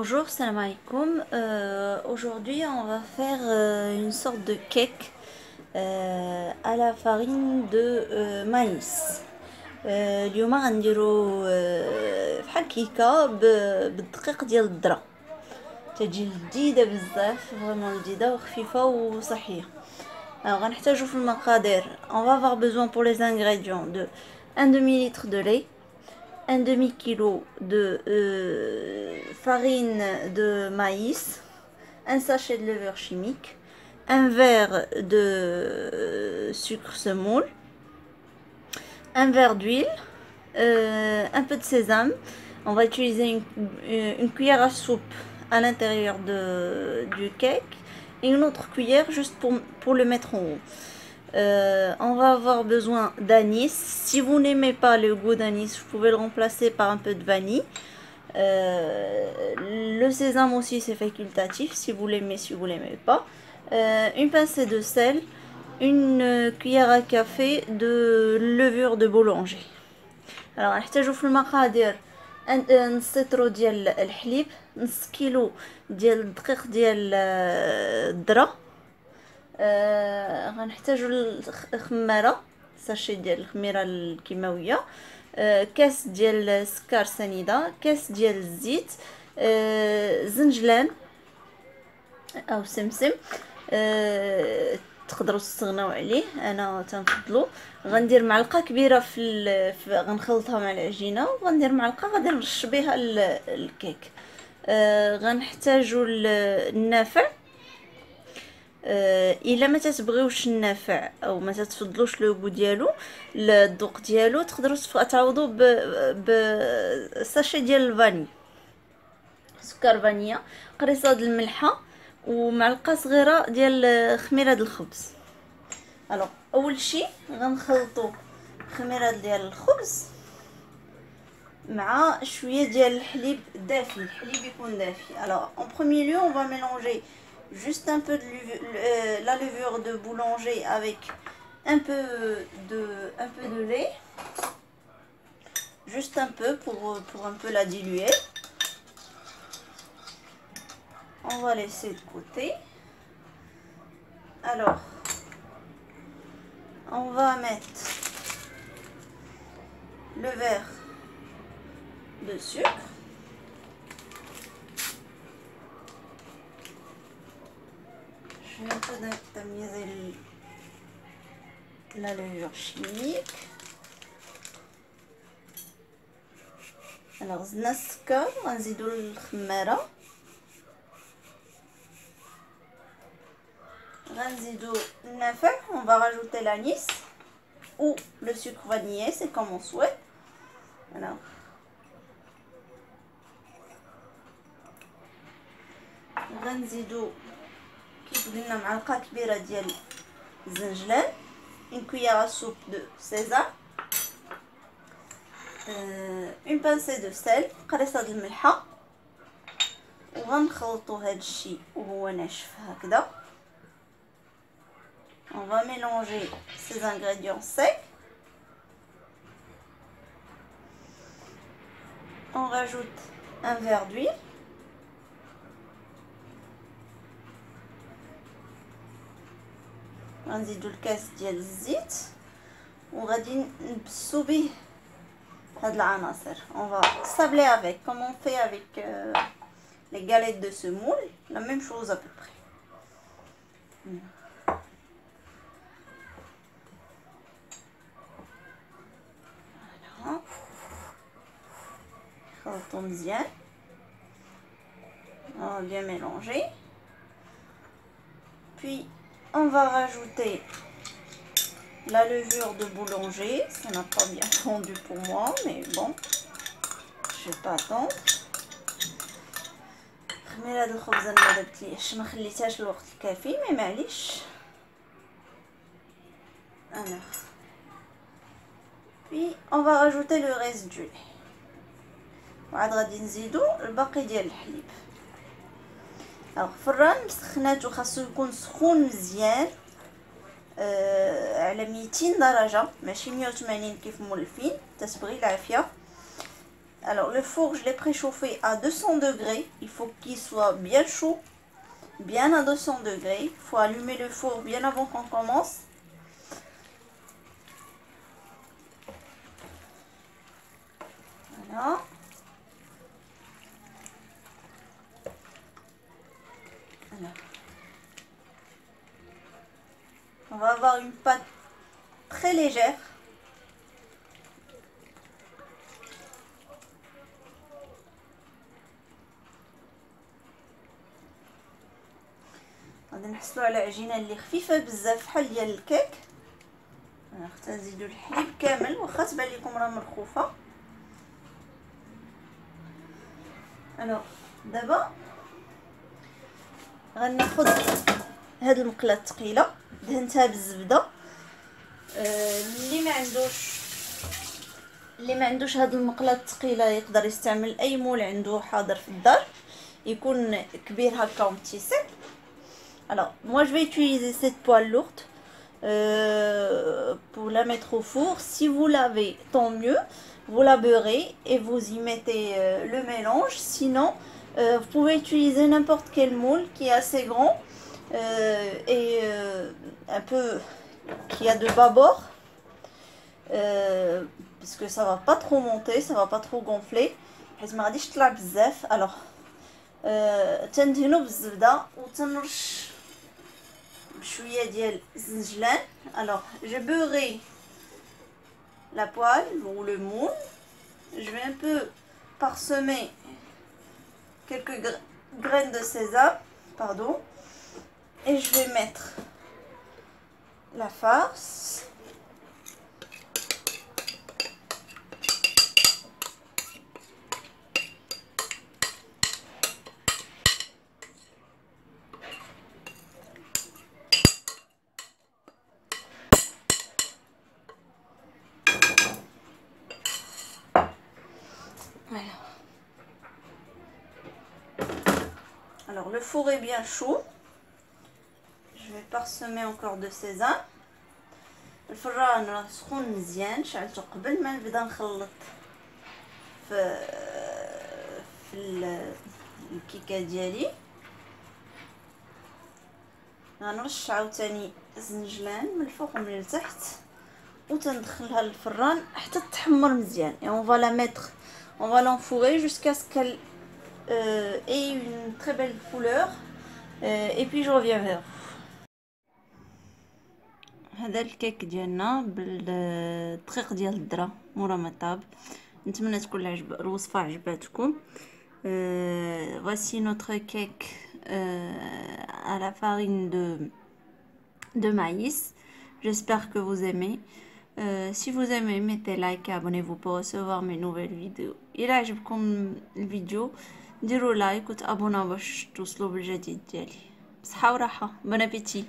Bonjour, salam alaikum. Aujourd'hui, on va faire une sorte de cake à la farine de maïs. اليوم غنديرو بحال كيكه بالدقيق ديال الذره. تجي لذيذه بزاف، فريمون لذيذه وخفيفه وصحيه. غنحتاجو في المقادير. On va avoir besoin pour les ingrédients de 1 demi-litre de lait, un demi-kilo de farine de maïs, un sachet de levure chimique, un verre de sucre semoule, un verre d'huile, un peu de sésame. On va utiliser une cuillère à soupe à l'intérieur du cake et une autre cuillère juste pour le mettre en haut. On va avoir besoin d'anis. Si vous n'aimez pas le goût d'anis, vous pouvez le remplacer par un peu de vanille. Le sésame aussi, c'est facultatif, si vous l'aimez, si vous l'aimez pas. Une pincée de sel, une cuillère à café de levure de boulanger. Alors نحتاجو في المقادير نص لتر ديال الحليب، نص كيلو ديال الدقيق ديال الذره، غنحتاجو الخماره، ساشي ديال الخميره الكيماويه، كاس ديال السكر سنيده، كاس ديال الزيت، زنجلان او سمسم، تقدروا تستغناو عليه، انا تنفضلو. غندير معلقه كبيره غنخلطها مع العجينه، وغندير معلقه غادي نرش بها الكيك. غنحتاجو النافع. الا ما تتبغيوش النافع او ما تتفضلوش لو غو ديالو، الذوق ديالو، تقدروا تعوضوا بساشي ديال الفاني، سكر فانيا، قريصه د الملحه، ومعلقه صغيره ديال خميره د الخبز. الوغ اول شيء غنخلطوا خميره ديال الخبز مع شويه ديال الحليب دافي، الحليب يكون دافي. الوغ en premier lieu on va mélanger juste un peu la levure de boulanger avec un peu de lait, juste un peu pour un peu la diluer. On va laisser de côté. Alors on va mettre le verre de sucre, je vais un peu tamiser la levure chimique. Alors زدنا السكر، غنزيدو الخماره، غنزيدو النافع. On va rajouter l'anis ou le sucre vanillé, c'est comme on souhaite. Alors غنزيدو كيف قلنا معلقه كبيره ديال الزنجلان، une cuillère à soupe de sésame، une pincée de sel، قريصه د الملحه، وغنخلطو هذا الشيء وهو ناشف هكذا. On va mélanger ces ingrédients secs. On rajoute un verre d'huile. غنزيدو الكاس ديال الزيت، وغادي نبسو به هاد العناصر. On va sabler avec, comme on fait avec les galettes de semoule, la même chose à peu près. خلطو مزيان، on va bien mélanger. Puis on va rajouter la levure de boulanger. Ça n'a pas bien fondu pour moi, mais bon, je vais pas attendre. خميره د الخبز ما دابتليش، ما خليتهاش الوقت الكافي، مي معليش. Alors puis on va rajouter le reste du lait، وعاد غادي نزيدو الباقي ديال الحليب. الوغ فران مسخناتو خاصو يكون سخون مزيان، على 200 درجه، ماشي 180 كيف مولفين، تتبغي العافيه. Alors le four, je l'ai préchauffé à 200 degrés. Il faut qu'il soit bien chaud, bien à 200 degrés. Il faut allumer le four bien avant qu'on commence. Voilà. Voilà. On va avoir une pâte très légère. غادي نحصلوا على عجينه اللي خفيفه بزاف بحال ديال الكيك. خصنا نزيدوا الحليب كامل واخا تبان لكم راه مرخوفه. الوغ دابا غناخذ هاد المقله الثقيله دهنتها بالزبده. اللي ما عندوش هاد المقله الثقيله يقدر يستعمل اي مول عنده حاضر في الدار يكون كبير هكا ومتيسع. Alors, moi je vais utiliser cette poêle lourde pour la mettre au four. Si vous l'avez, tant mieux. Vous la beurrez et vous y mettez le mélange. Sinon, vous pouvez utiliser n'importe quel moule qui est assez grand et un peu qui a de bâbord. Parce que ça va pas trop monter, ça va pas trop gonfler. Alors, تندهنوا بالزبده وتنرش بشويه ديال الزنجلان. Alors, j'ai beurré la poêle ou le moule. Je vais un peu parsemer quelques graines de sésame, pardon, et je vais mettre la farce. Voilà. Alors le four est bien chaud. Je vais parsemer encore de sésame. الفران راه سخون مزيان، شعلته قبل ما نبدا نخلط في الكيكه ديالي. غنرش عاوتاني زنجلان من الفوق ومن التحت وتندخلها للفران حتى تحمر مزيان. Et on va la mettre, on va l'enfourrer jusqu'à ce qu'elle ait une très belle couleur et puis je reviens vers vous. هذا الكيك ديالنا بالدقيق ديال الذره مورا ما طاب. نتمنى تكون الوصفه عجباتكم. Voici notre cake à la farine de maïs. J'espère que vous aimez. Si vous aimez, mettez like et abonnez-vous pour recevoir mes nouvelles vidéos. إلا عجبكم الفيديو ديروا لايك وتابوناو باش توصلوا بالجديد ديالي. بصحة وراحة. بون ابيتي.